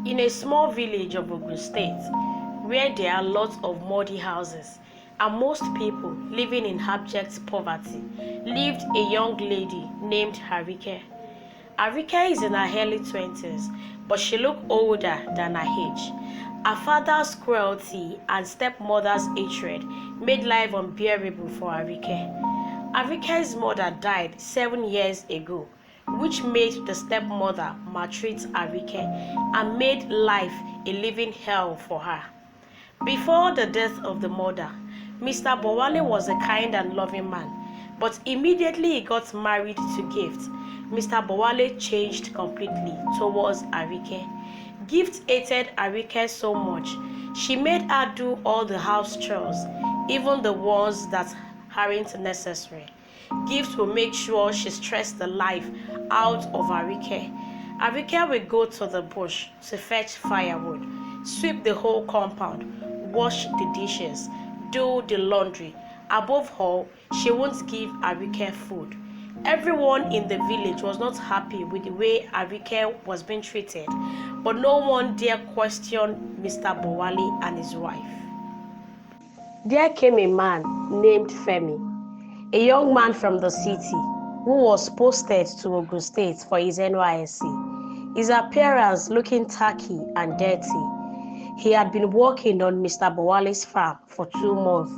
In a small village of Ogun State, where there are lots of muddy houses and most people living in abject poverty, lived a young lady named Harike. Harike is in her early 20s, but she looked older than her age. Her father's cruelty and stepmother's hatred made life unbearable for Harike. Harike's mother died 7 years ago, which made the stepmother maltreat Harike and made life a living hell for her. Before the death of the mother, Mr. Bowale was a kind and loving man, but immediately he got married to Gift, Mr. Bowale changed completely towards Harike. Gift hated Harike so much, she made her do all the house chores, even the ones that aren't necessary. Gift will make sure she stressed the life out of Harike. Harike will go to the bush to fetch firewood, sweep the whole compound, wash the dishes, do the laundry. Above all, she won't give Harike food. Everyone in the village was not happy with the way Harike was being treated, but no one dare question Mr. Bowale and his wife. There came a man named Femi, a young man from the city who was posted to Ogun State for his NYSC. His appearance looking tacky and dirty. He had been working on Mr. Bowale's farm for 2 months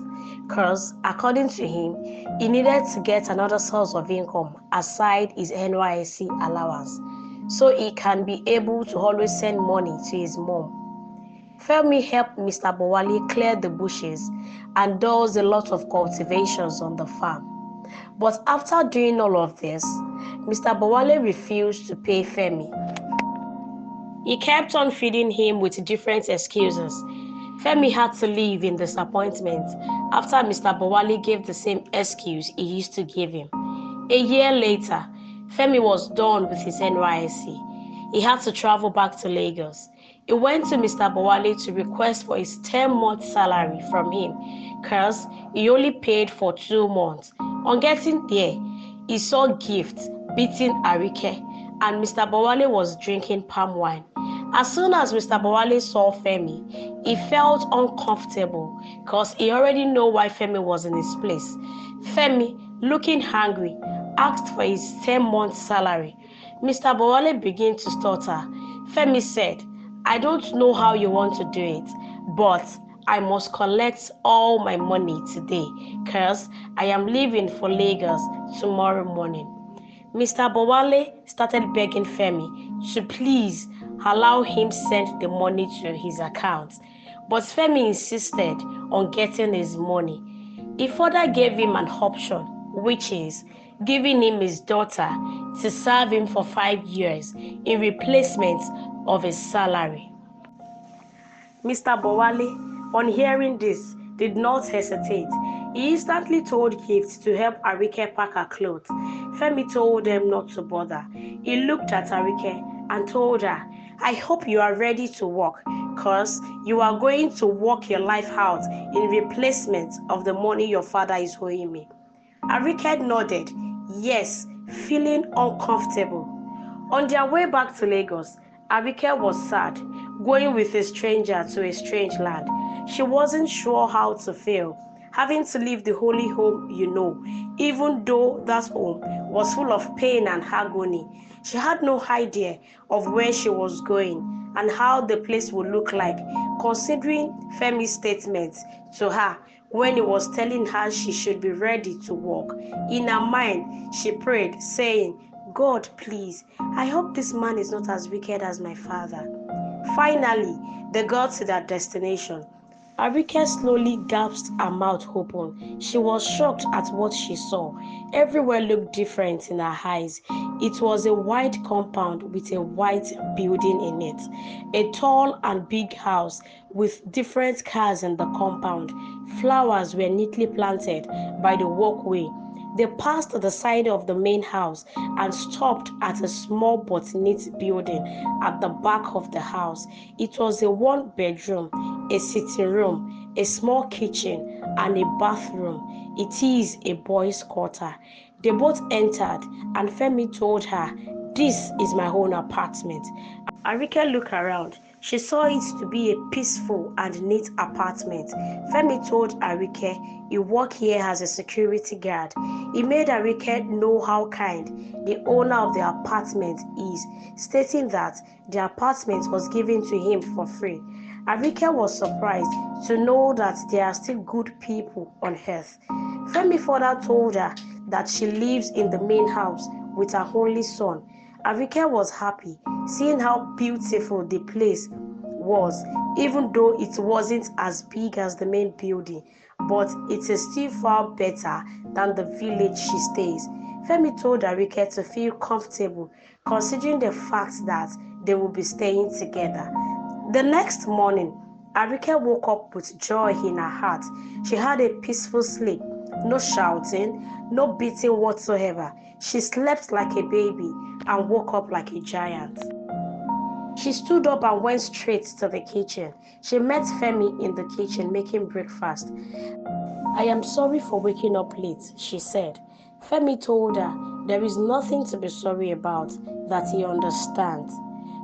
because, according to him, he needed to get another source of income aside his NYSC allowance, so he can be able to always send money to his mom. Femi helped Mr. Bowale clear the bushes and does a lot of cultivations on the farm. But after doing all of this, Mr. Bowale refused to pay Femi. He kept on feeding him with different excuses. Femi had to leave in disappointment after Mr. Bowale gave the same excuse he used to give him. A year later, Femi was done with his NYSC. He had to travel back to Lagos. He went to Mr. Bowale to request for his 10-month salary from him because he only paid for 2 months. On getting there, he saw Gift beating Harike and Mr. Bowale was drinking palm wine. As soon as Mr. Bowale saw Femi, he felt uncomfortable because he already knew why Femi was in his place. Femi, looking hungry, asked for his 10-month salary. Mr. Bowale began to stutter. Femi said, "I don't know how you want to do it, but I must collect all my money today because I am leaving for Lagos tomorrow morning." Mr. Bowale started begging Femi to please allow him send the money to his account, but Femi insisted on getting his money. He further gave him an option, which is giving him his daughter to serve him for 5 years in replacement of his salary. Mr. Bowale, on hearing this, did not hesitate. He instantly told Gift to help Harike pack her clothes. Femi told them not to bother. He looked at Harike and told her, "I hope you are ready to work, cause you are going to work your life out in replacement of the money your father is owing me." Harike nodded, yes, feeling uncomfortable. On their way back to Lagos, Harike was sad, going with a stranger to a strange land. She wasn't sure how to feel, having to leave the holy home, even though that home was full of pain and agony. She had no idea of where she was going and how the place would look like, considering Femi's statement to her when he was telling her she should be ready to work. In her mind, she prayed, saying, "God, please, I hope this man is not as wicked as my father." Finally, they got to their destination. Harike slowly gasped her mouth open. She was shocked at what she saw. Everywhere looked different in her eyes. It was a white compound with a white building in it. A tall and big house with different cars in the compound. Flowers were neatly planted by the walkway. They passed the side of the main house and stopped at a small but neat building at the back of the house. It was a 1-bedroom, a sitting room, a small kitchen, and a bathroom. It is a boys' quarter. They both entered, and Femi told her, "This is my own apartment." Harike looked around. She saw it to be a peaceful and neat apartment. Femi told Arike he worked here as a security guard. He made Arike know how kind the owner of the apartment is, stating that the apartment was given to him for free. Arike was surprised to know that there are still good people on earth. Femi further told her that she lives in the main house with her only son. Arike was happy seeing how beautiful the place was, even though it wasn't as big as the main building, but it is still far better than the village she stays. Femi told Arike to feel comfortable considering the fact that they will be staying together. The next morning, Arike woke up with joy in her heart. She had a peaceful sleep, no shouting, no beating whatsoever. She slept like a baby and woke up like a giant. She stood up and went straight to the kitchen. She met Femi in the kitchen making breakfast. "I am sorry for waking up late," she said. Femi told her there is nothing to be sorry about, that he understands.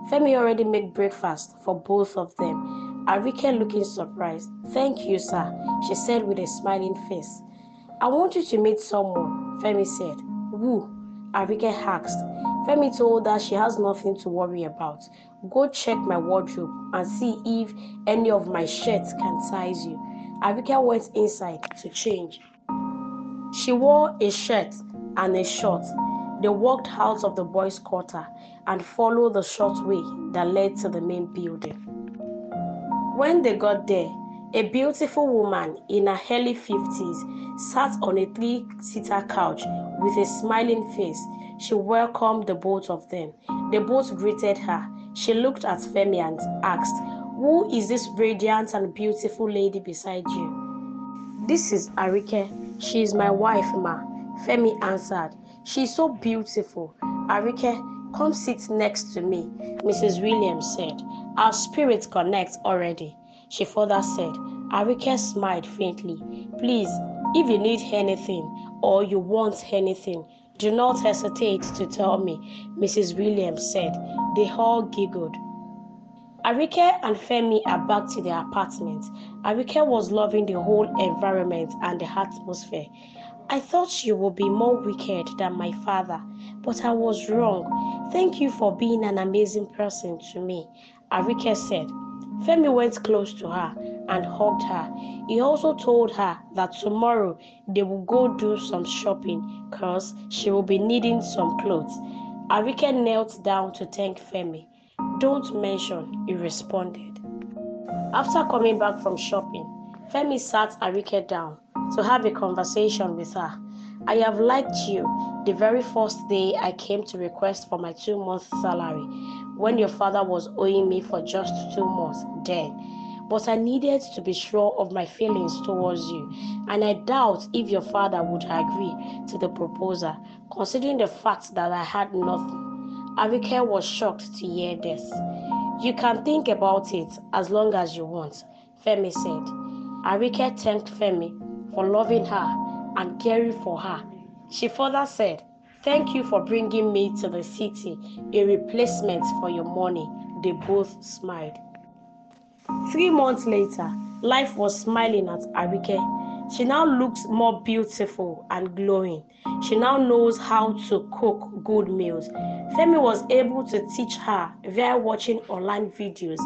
Femi already made breakfast for both of them. Arike looking surprised. "Thank you, sir," she said with a smiling face. "I want you to meet someone," Femi said. "Who?" Arike asked. Femi told her she has nothing to worry about. "Go check my wardrobe and see if any of my shirts can size you." Arike went inside to change. She wore a shirt and a short. They walked out of the boys' quarter and followed the short way that led to the main building. When they got there, a beautiful woman in her early 50s sat on a 3-seater couch with a smiling face. She welcomed the both of them. They both greeted her. She looked at Femi and asked, "Who is this radiant and beautiful lady beside you?" "This is Arike. She is my wife, ma," Femi answered. "She is so beautiful." "Arike, come sit next to me," Mrs. Williams said. "Our spirits connect already," she further said. Arike smiled faintly. "Please, if you need anything or you want anything, do not hesitate to tell me," Mrs. Williams said. They all giggled. Arike and Femi are back to their apartment. Arike was loving the whole environment and the atmosphere. "I thought you would be more wicked than my father, but I was wrong. Thank you for being an amazing person to me," Arike said. Femi went close to her and hugged her. He also told her that tomorrow they will go do some shopping because she will be needing some clothes. Arike knelt down to thank Femi. "Don't mention," he responded. After coming back from shopping, Femi sat Arike down to have a conversation with her. "I have liked you the very first day I came to request for my 2 months salary when your father was owing me for just 2 months then. But I needed to be sure of my feelings towards you, and I doubt if your father would agree to the proposal, considering the fact that I had nothing." Arike was shocked to hear this. "You can think about it as long as you want," Femi said. Arike thanked Femi for loving her and caring for her. She further said, "Thank you for bringing me to the city, a replacement for your money." They both smiled. 3 months later, life was smiling at Arike. She now looks more beautiful and glowing. She now knows how to cook good meals. Femi was able to teach her via watching online videos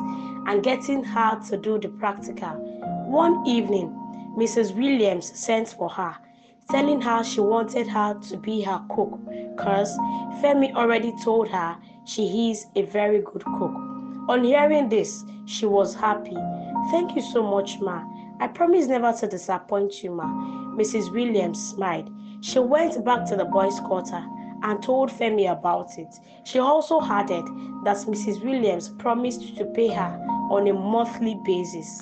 and getting her to do the practical. One evening, Mrs. Williams sent for her, telling her she wanted her to be her cook because Femi already told her she is a very good cook. On hearing this, she was happy. "Thank you so much, ma. I promise never to disappoint you, ma." Mrs. Williams smiled. She went back to the boys' quarter and told Femi about it. She also added that Mrs. Williams promised to pay her on a monthly basis,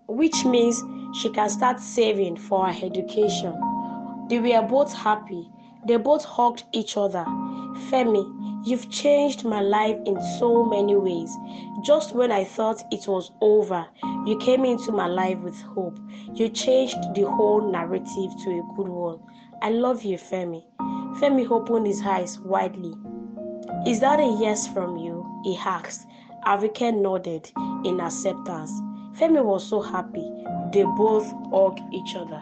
which means she can start saving for her education. They were both happy. They both hugged each other. "Femi, you've changed my life in so many ways. Just when I thought it was over, you came into my life with hope. You changed the whole narrative to a good one. I love you, Femi." Femi opened his eyes widely. "Is that a yes from you?" he asked. Arike nodded in acceptance. Femi was so happy. They both hugged each other.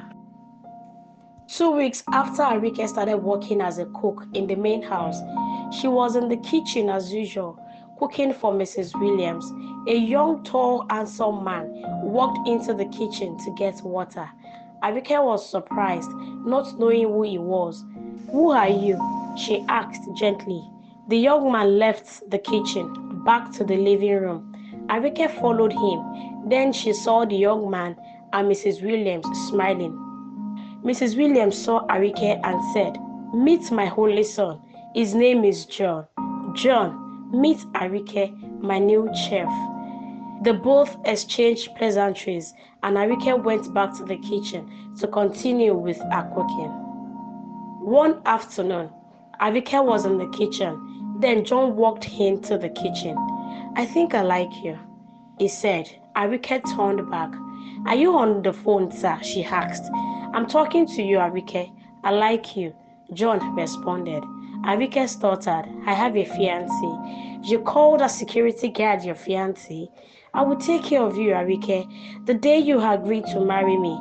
2 weeks after Arike started working as a cook in the main house, she was in the kitchen as usual, cooking for Mrs. Williams. A young, tall, handsome man walked into the kitchen to get water. Arike was surprised, not knowing who he was. "Who are you?" she asked gently. The young man left the kitchen, back to the living room. Arike followed him. Then she saw the young man and Mrs. Williams smiling. Mrs. Williams saw Arike and said, "Meet my only son. His name is John. John, meet Arike, my new chef." They both exchanged pleasantries, and Arike went back to the kitchen to continue with her cooking. One afternoon, Arike was in the kitchen. Then John walked into the kitchen. "I think I like you," he said. Arike turned back. "Are you on the phone, sir?" she asked. "I'm talking to you, Arike. I like you," John responded. Arike stuttered. "I have a fiancé." "You called a security guard your fiancé?" "I will take care of you, Arike. The day you agreed to marry me,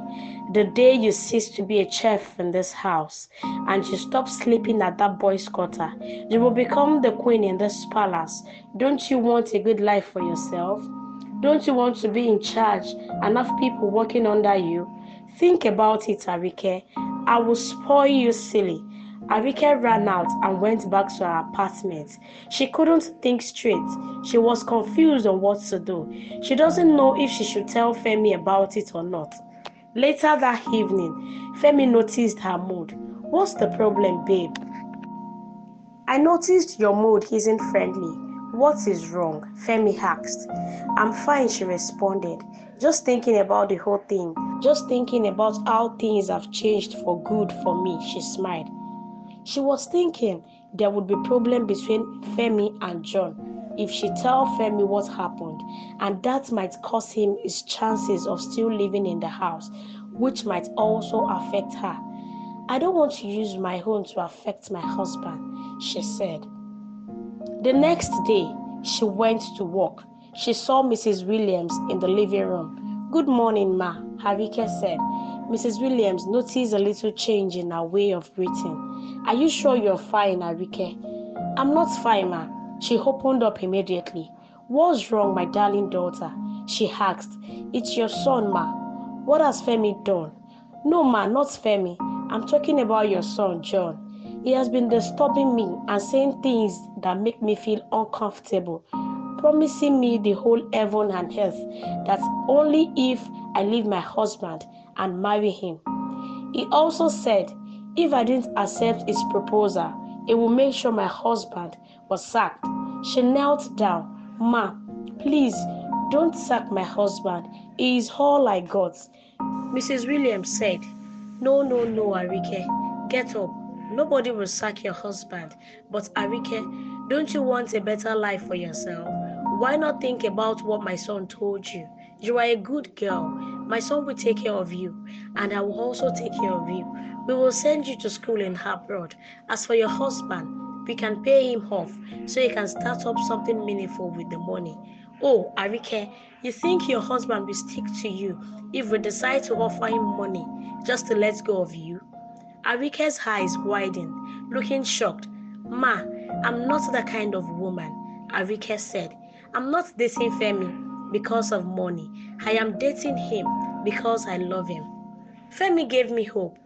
the day you cease to be a chef in this house, and you stop sleeping at that boy's quarter, you will become the queen in this palace. Don't you want a good life for yourself? Don't you want to be in charge and have people working under you? Think about it, Arike. I will spoil you silly." Arike ran out and went back to her apartment. She couldn't think straight. She was confused on what to do. She doesn't know if she should tell Femi about it or not. Later that evening, Femi noticed her mood. "What's the problem, babe?" "I noticed your mood isn't friendly. What is wrong?" Femi asked. "I'm fine," she responded. "Just thinking about the whole thing. Just thinking about how things have changed for good for me," she smiled. She was thinking there would be problem between Femi and John if she tell Femi what happened, and that might cost him his chances of still living in the house, which might also affect her. "I don't want to use my own to affect my husband," she said. The next day, she went to work. She saw Mrs. Williams in the living room. "Good morning, ma," Arike said. Mrs. Williams noticed a little change in her way of greeting. "Are you sure you're fine, Arike?" "I'm not fine, ma." She opened up immediately. "What's wrong, my darling daughter?" she asked. "It's your son, ma." "What has Femi done?" "No, ma, not Femi. I'm talking about your son, John. He has been disturbing me and saying things that make me feel uncomfortable, promising me the whole heaven and earth that only if I leave my husband and marry him. He also said if I didn't accept his proposal, he will make sure my husband was sacked." She knelt down. "Ma, please don't sack my husband. He is all I got." Mrs. Williams said, No, Arike. Get up. Nobody will sack your husband. But Arike, don't you want a better life for yourself? Why not think about what my son told you? You are a good girl. My son will take care of you, and I will also take care of you. We will send you to school in abroad. As for your husband, we can pay him off so he can start up something meaningful with the money. Oh, Arike, you think your husband will stick to you if we decide to offer him money just to let go of you?" Arike's eyes widened, looking shocked. "Ma, I'm not that kind of woman," Arike said. "I'm not dating Femi because of money. I am dating him because I love him. Femi gave me hope.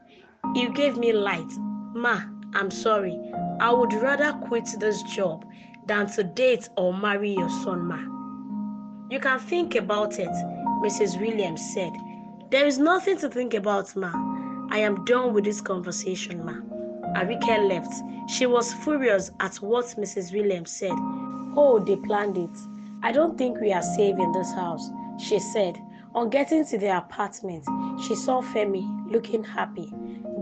He gave me light. Ma, I'm sorry. I would rather quit this job than to date or marry your son, ma." "You can think about it," Mrs. Williams said. "There is nothing to think about, ma. I am done with this conversation, ma." Arike left. She was furious at what Mrs. Williams said. "Oh, they planned it. I don't think we are safe in this house," she said. On getting to the apartment, she saw Femi looking happy.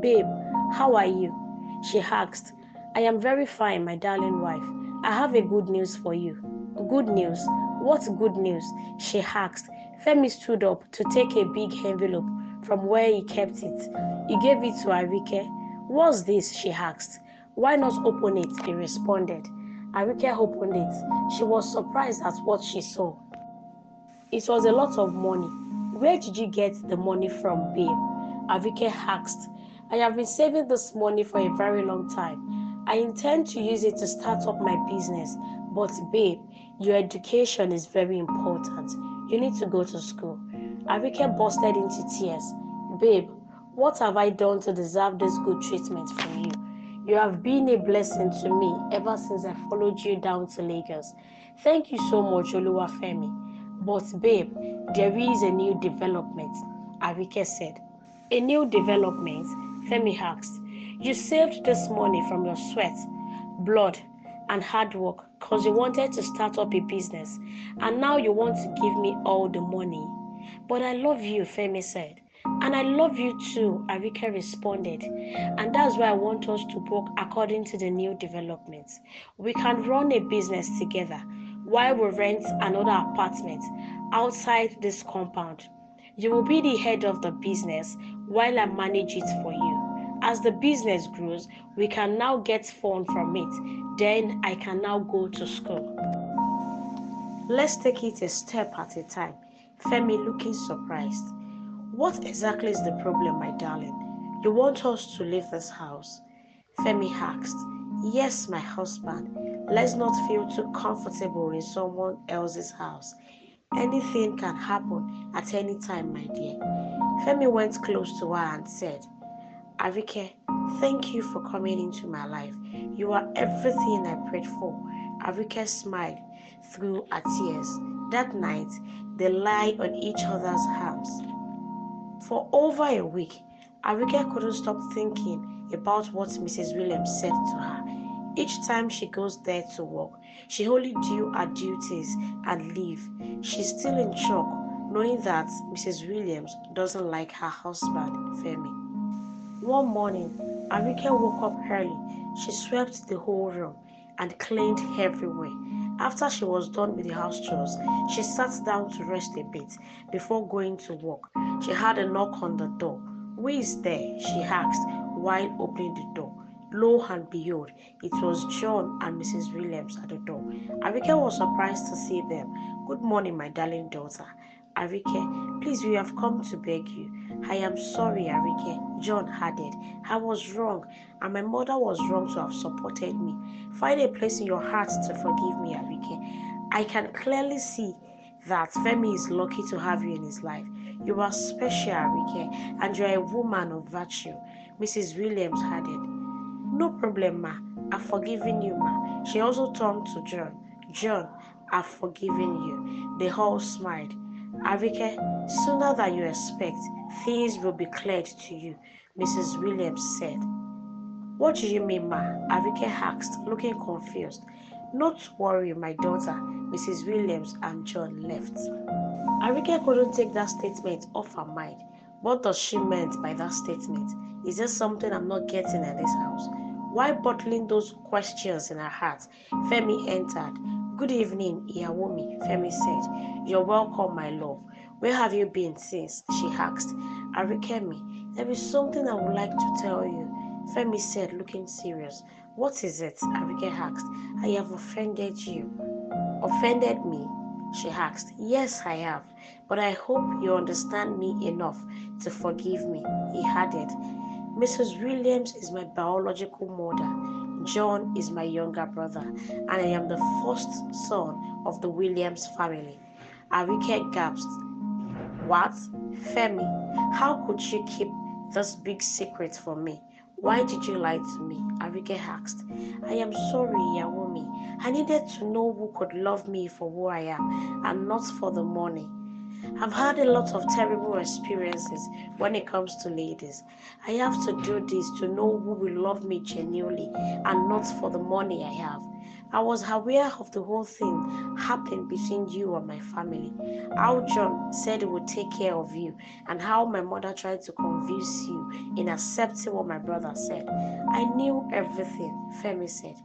"Babe, how are you?" she asked. "I am very fine, my darling wife. I have a good news for you." "Good news? What good news?" she asked. Femi stood up to take a big envelope from where he kept it. He gave it to Arike. "What's this?" she asked. "Why not open it?" he responded. Arike opened it. She was surprised at what she saw. It was a lot of money. Where did you get the money from, babe? Arike asked. I have been saving this money for a very long time. I intend to use it to start up my business. But babe, your education is very important. You need to go to school. Arike bursted into tears. Babe, what have I done to deserve this good treatment from you? You have been a blessing to me ever since I followed you down to Lagos. Thank you so much, Oluwafemi. But babe, there is a new development, Arike said. A new development? Femi asked. You saved this money from your sweat, blood, and hard work because you wanted to start up a business, and now you want to give me all the money. But I love you, Femi said. And I love you too, Arike responded. And that's why I want us to work according to the new developments. We can run a business together while we rent another apartment outside this compound. You will be the head of the business while I manage it for you. As the business grows, we can now get funds from it. Then I can now go to school. Let's take it a step at a time. Femi looking surprised. What exactly is the problem, my darling? You want us to leave this house? Femi asked. Yes, my husband. Let's not feel too comfortable in someone else's house. Anything can happen at any time, my dear. Femi went close to her and said, Arike, thank you for coming into my life. You are everything I prayed for. Arike smiled through her tears. That night, they lay on each other's arms. For over a week, Arike couldn't stop thinking about what Mrs. Williams said to her. Each time she goes there to work, she only do her duties and leave. She's still in shock, knowing that Mrs. Williams doesn't like her husband, Femi. One morning, Arike woke up early. She swept the whole room and cleaned everywhere. After she was done with the house chores, she sat down to rest a bit before going to work. She had a knock on the door. Who is there? She asked while opening the door. Lo and behold, it was John and Mrs. Williams at the door. Arike was surprised to see them. Good morning, my darling daughter. Arike, please, we have come to beg you. I am sorry, Arike, John added. I was wrong, and my mother was wrong to have supported me. Find a place in your heart to forgive me, Arike. I can clearly see that Femi is lucky to have you in his life. You are special, Arike, and you are a woman of virtue, Mrs. Williams added. No problem, ma. I've forgiven you, ma. She also turned to John. John, I've forgiven you. They all smiled. Arike, sooner than you expect, things will be cleared to you, Mrs. Williams said. What do you mean, ma? Arike asked, looking confused. Not worry, my daughter. Mrs. Williams and John left. Arike couldn't take that statement off her mind. What does she mean by that statement? Is there something I'm not getting in this house? While bottling those questions in her heart, Femi entered. Good evening, Iyawomi, Femi said. You're welcome, my love. Where have you been since? She asked. Arikemi, there is something I would like to tell you, Femi said, looking serious. What is it? Arike asked. I have offended you. Offended me? She asked. Yes, I have, but I hope you understand me enough to forgive me, he added. Mrs. Williams is my biological mother. John is my younger brother, and I am the first son of the Williams family. Arike gasped. What? Femi, how could you keep this big secret from me? Why did you lie to me? Arike asked. I am sorry, Yawomi. I needed to know who could love me for who I am and not for the money. I've had a lot of terrible experiences when it comes to ladies. I have to do this to know who will love me genuinely and not for the money I have. I was aware of the whole thing happened between you and my family. How John said he would take care of you and how my mother tried to convince you in accepting what my brother said. I knew everything, Femi said.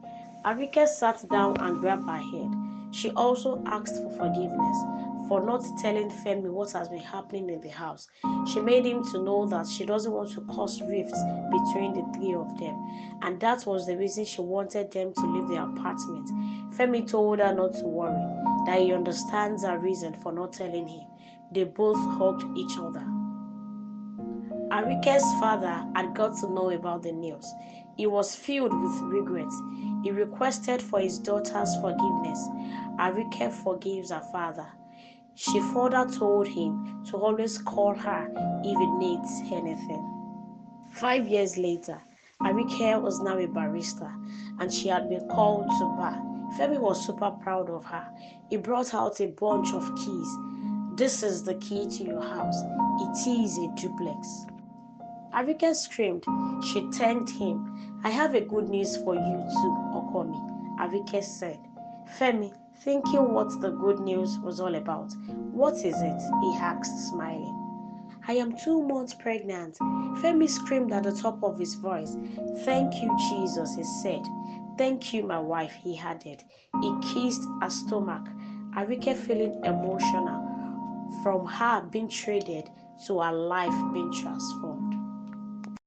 Arike sat down and grabbed her head. She also asked for forgiveness. for not telling Femi what has been happening in the house. She made him to know that she doesn't want to cause rifts between the three of them, and that was the reason she wanted them to leave the apartment. Femi told her not to worry, that he understands her reason for not telling him. They both hugged each other. Arike's father had got to know about the news. He was filled with regret. He requested for his daughter's forgiveness. Arike forgives her father. She further told him to always call her if he needs anything. 5 years later, Arike was now a barrister and she had been called to bar. Femi was super proud of her. He brought out a bunch of keys. This is the key to your house. It is a duplex. Arike screamed. She thanked him. I have a good news for you too, Okomi, Arike said. Femi, thinking what the good news was all about. What is it? He asked, smiling. I am 2 months pregnant. Femi screamed at the top of his voice. Thank you, Jesus, he said. Thank you, my wife, he added. He kissed her stomach. Arike feeling emotional from her being traded to her life being transformed.